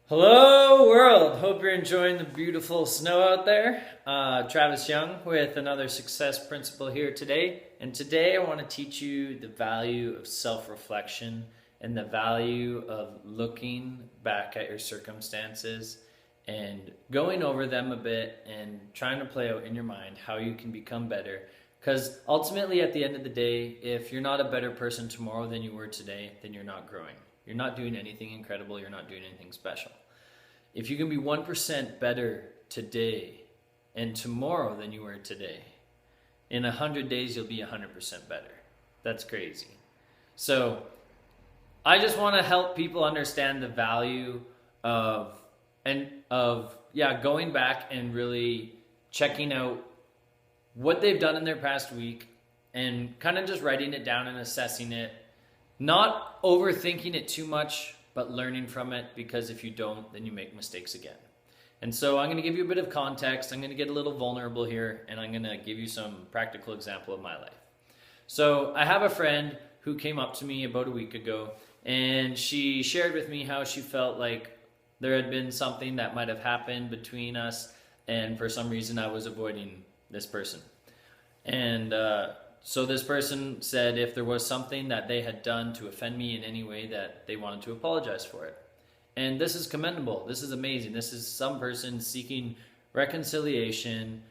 Hello world! Hope you're enjoying the beautiful snow out there. Travis Young with another success principle here today. And today I want to teach you the value of self-reflection and the value of looking back at your circumstances and going over them a bit and trying to play out in your mind how you can become better. Because ultimately at the end of the day, if you're not a better person tomorrow than you were today, then you're not growing. You're not doing anything incredible. You're not doing anything special. If you can be 1% better today and tomorrow than you were today, in 100 days you'll be 100% better. That's crazy. So I just want to help people understand the value of going back and really checking out what they've done in their past week and kind of just writing it down and assessing it, not overthinking it too much, but learning from it, because if you don't, then you make mistakes again. And so I'm going to give you a bit of context. I'm going to get a little vulnerable here, and I'm going to give you some practical example of my life. So I have a friend who came up to me about a week ago, and she shared with me how she felt like there had been something that might have happened between us, and for some reason I was avoiding this person. And so this person said if there was something that they had done to offend me in any way, that they wanted to apologize for it. And this is commendable. This is amazing. This is some person seeking reconciliation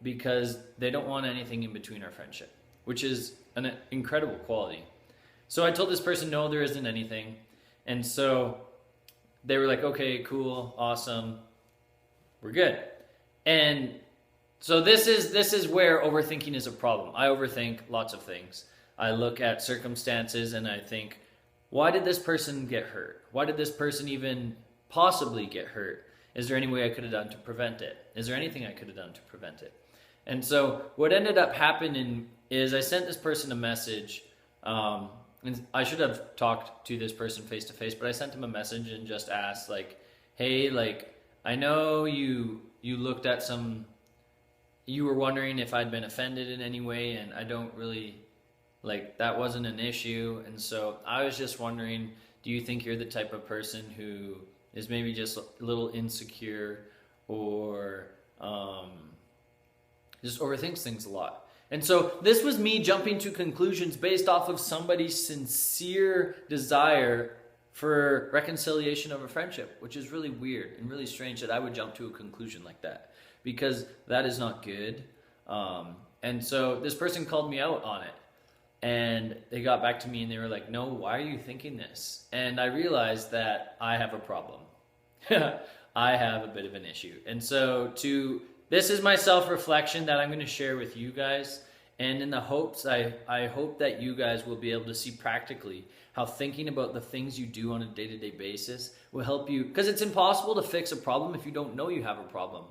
because they don't want anything in between our friendship, which is an incredible quality. So I told this person, no, there isn't anything. And so they were like, okay, cool, awesome, we're good. And so this is where overthinking is a problem. I overthink lots of things. I look at circumstances and I think, why did this person get hurt? Why did this person even possibly get hurt? Is there any way I could have done to prevent it? Is there anything I could have done to prevent it? And so what ended up happening is I sent this person a message. And I should have talked to this person face to face, but I sent him a message and just asked, like, hey, like, I know you looked at some... You were wondering if I'd been offended in any way, and I don't really, that wasn't an issue. And so I was just wondering, do you think you're the type of person who is maybe just a little insecure or just overthinks things a lot? And so this was me jumping to conclusions based off of somebody's sincere desire for reconciliation of a friendship, which is really weird and really strange that I would jump to a conclusion like that, because that is not good. And so this person called me out on it, and they got back to me and they were like, no, why are you thinking this? And I realized that I have a problem. I have a bit of an issue. And so this is my self-reflection that I'm going to share with you guys. And in the hopes, I hope that you guys will be able to see practically how thinking about the things you do on a day-to-day basis will help you. Because it's impossible to fix a problem if you don't know you have a problem.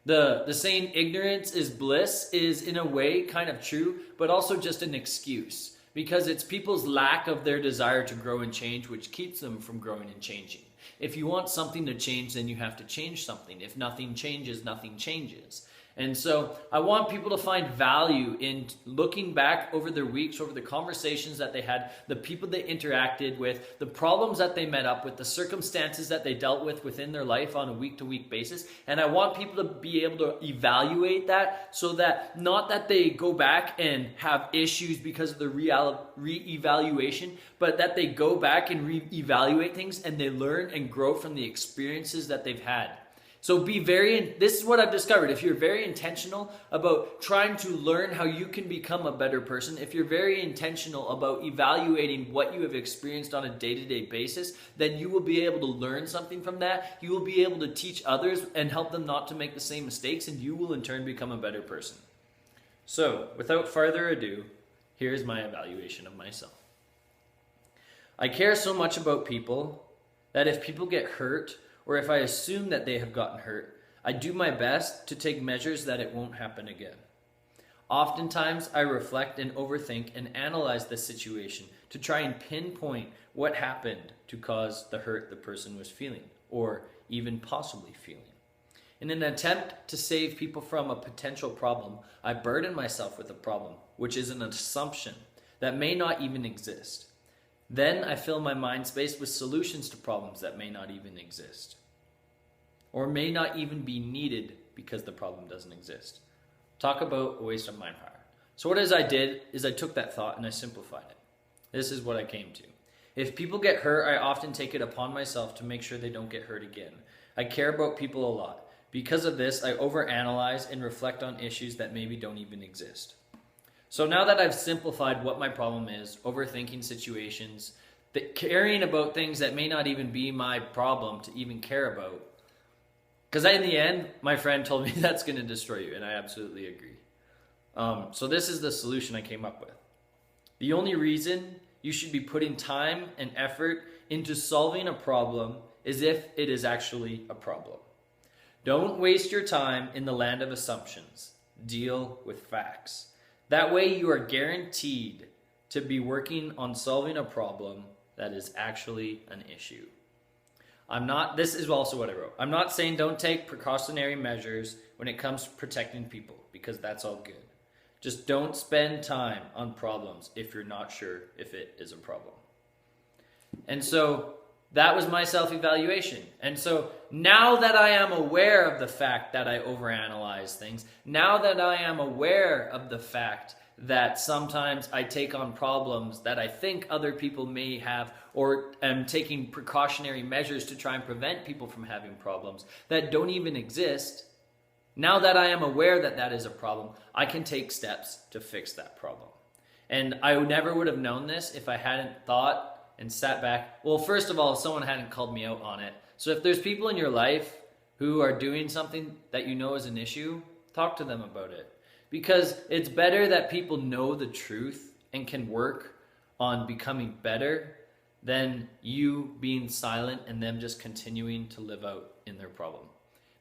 The saying ignorance is bliss is in a way kind of true, but also just an excuse, because it's people's lack of their desire to grow and change which keeps them from growing and changing. If you want something to change, then you have to change something. If nothing changes, nothing changes. And so I want people to find value in looking back over their weeks, over the conversations that they had, the people they interacted with, the problems that they met up with, the circumstances that they dealt with within their life on a week-to-week basis. And I want people to be able to evaluate that, so that not that they go back and have issues because of the re-evaluation, but that they go back and re-evaluate things and they learn and grow from the experiences that they've had. So this is what I've discovered. If you're very intentional about trying to learn how you can become a better person, if you're very intentional about evaluating what you have experienced on a day-to-day basis, then you will be able to learn something from that. You will be able to teach others and help them not to make the same mistakes, and you will in turn become a better person. So, without further ado, here's my evaluation of myself. I care so much about people that if people get hurt, or if I assume that they have gotten hurt, I do my best to take measures that it won't happen again. Oftentimes, I reflect and overthink and analyze the situation to try and pinpoint what happened to cause the hurt the person was feeling, or even possibly feeling. In an attempt to save people from a potential problem, I burden myself with a problem, which is an assumption that may not even exist. Then I fill my mind space with solutions to problems that may not even exist. or may not even be needed because the problem doesn't exist. Talk about a waste of mind power. So what I did is I took that thought and I simplified it. This is what I came to. If people get hurt, I often take it upon myself to make sure they don't get hurt again. I care about people a lot. Because of this, I overanalyze and reflect on issues that maybe don't even exist. So now that I've simplified what my problem is, overthinking situations, caring about things that may not even be my problem to even care about, because in the end, my friend told me that's going to destroy you, and I absolutely agree. So this is the solution I came up with. The only reason you should be putting time and effort into solving a problem is if it is actually a problem. Don't waste your time in the land of assumptions. Deal with facts. That way you are guaranteed to be working on solving a problem that is actually an issue. This is also what I wrote. I'm not saying don't take precautionary measures when it comes to protecting people, because that's all good. Just don't spend time on problems if you're not sure if it is a problem. And so that was my self-evaluation. And so now that I am aware of the fact that I overanalyze things, now that I am aware of the fact that sometimes I take on problems that I think other people may have, or am taking precautionary measures to try and prevent people from having problems that don't even exist, now that I am aware that that is a problem, I can take steps to fix that problem. And I never would have known this if I hadn't thought and sat back. Well, first of all, if someone hadn't called me out on it. So if there's people in your life who are doing something that you know is an issue, talk to them about it. Because it's better that people know the truth and can work on becoming better than you being silent and them just continuing to live out in their problem.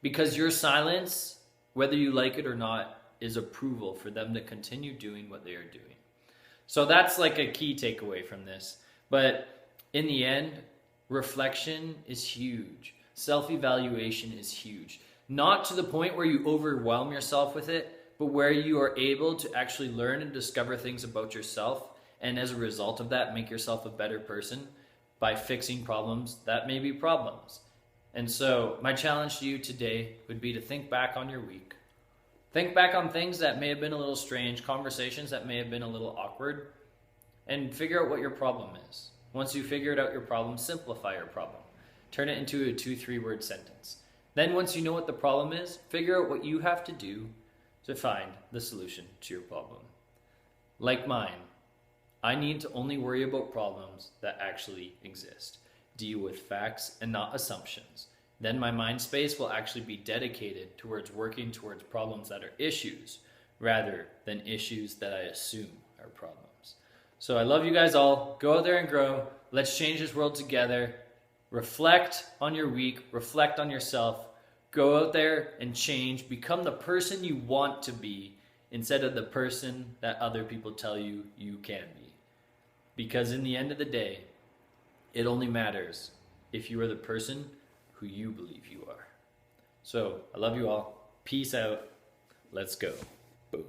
Because your silence, whether you like it or not, is approval for them to continue doing what they are doing. So that's like a key takeaway from this. But in the end, reflection is huge. Self-evaluation is huge. Not to the point where you overwhelm yourself with it, but where you are able to actually learn and discover things about yourself, and as a result of that, make yourself a better person by fixing problems that may be problems. And so my challenge to you today would be to think back on your week. Think back on things that may have been a little strange, conversations that may have been a little awkward, and figure out what your problem is. Once you figured out your problem, simplify your problem. Turn it into a 2-3 word sentence. Then once you know what the problem is, figure out what you have to do to find the solution to your problem. Like mine, I need to only worry about problems that actually exist. Deal with facts and not assumptions. Then my mind space will actually be dedicated towards working towards problems that are issues rather than issues that I assume are problems. So I love you guys all. Go out there and grow. Let's change this world together. Reflect on your week. Reflect on yourself. Go out there and change. Become the person you want to be instead of the person that other people tell you you can be. Because in the end of the day, it only matters if you are the person who you believe you are. So I love you all. Peace out. Let's go. Boom.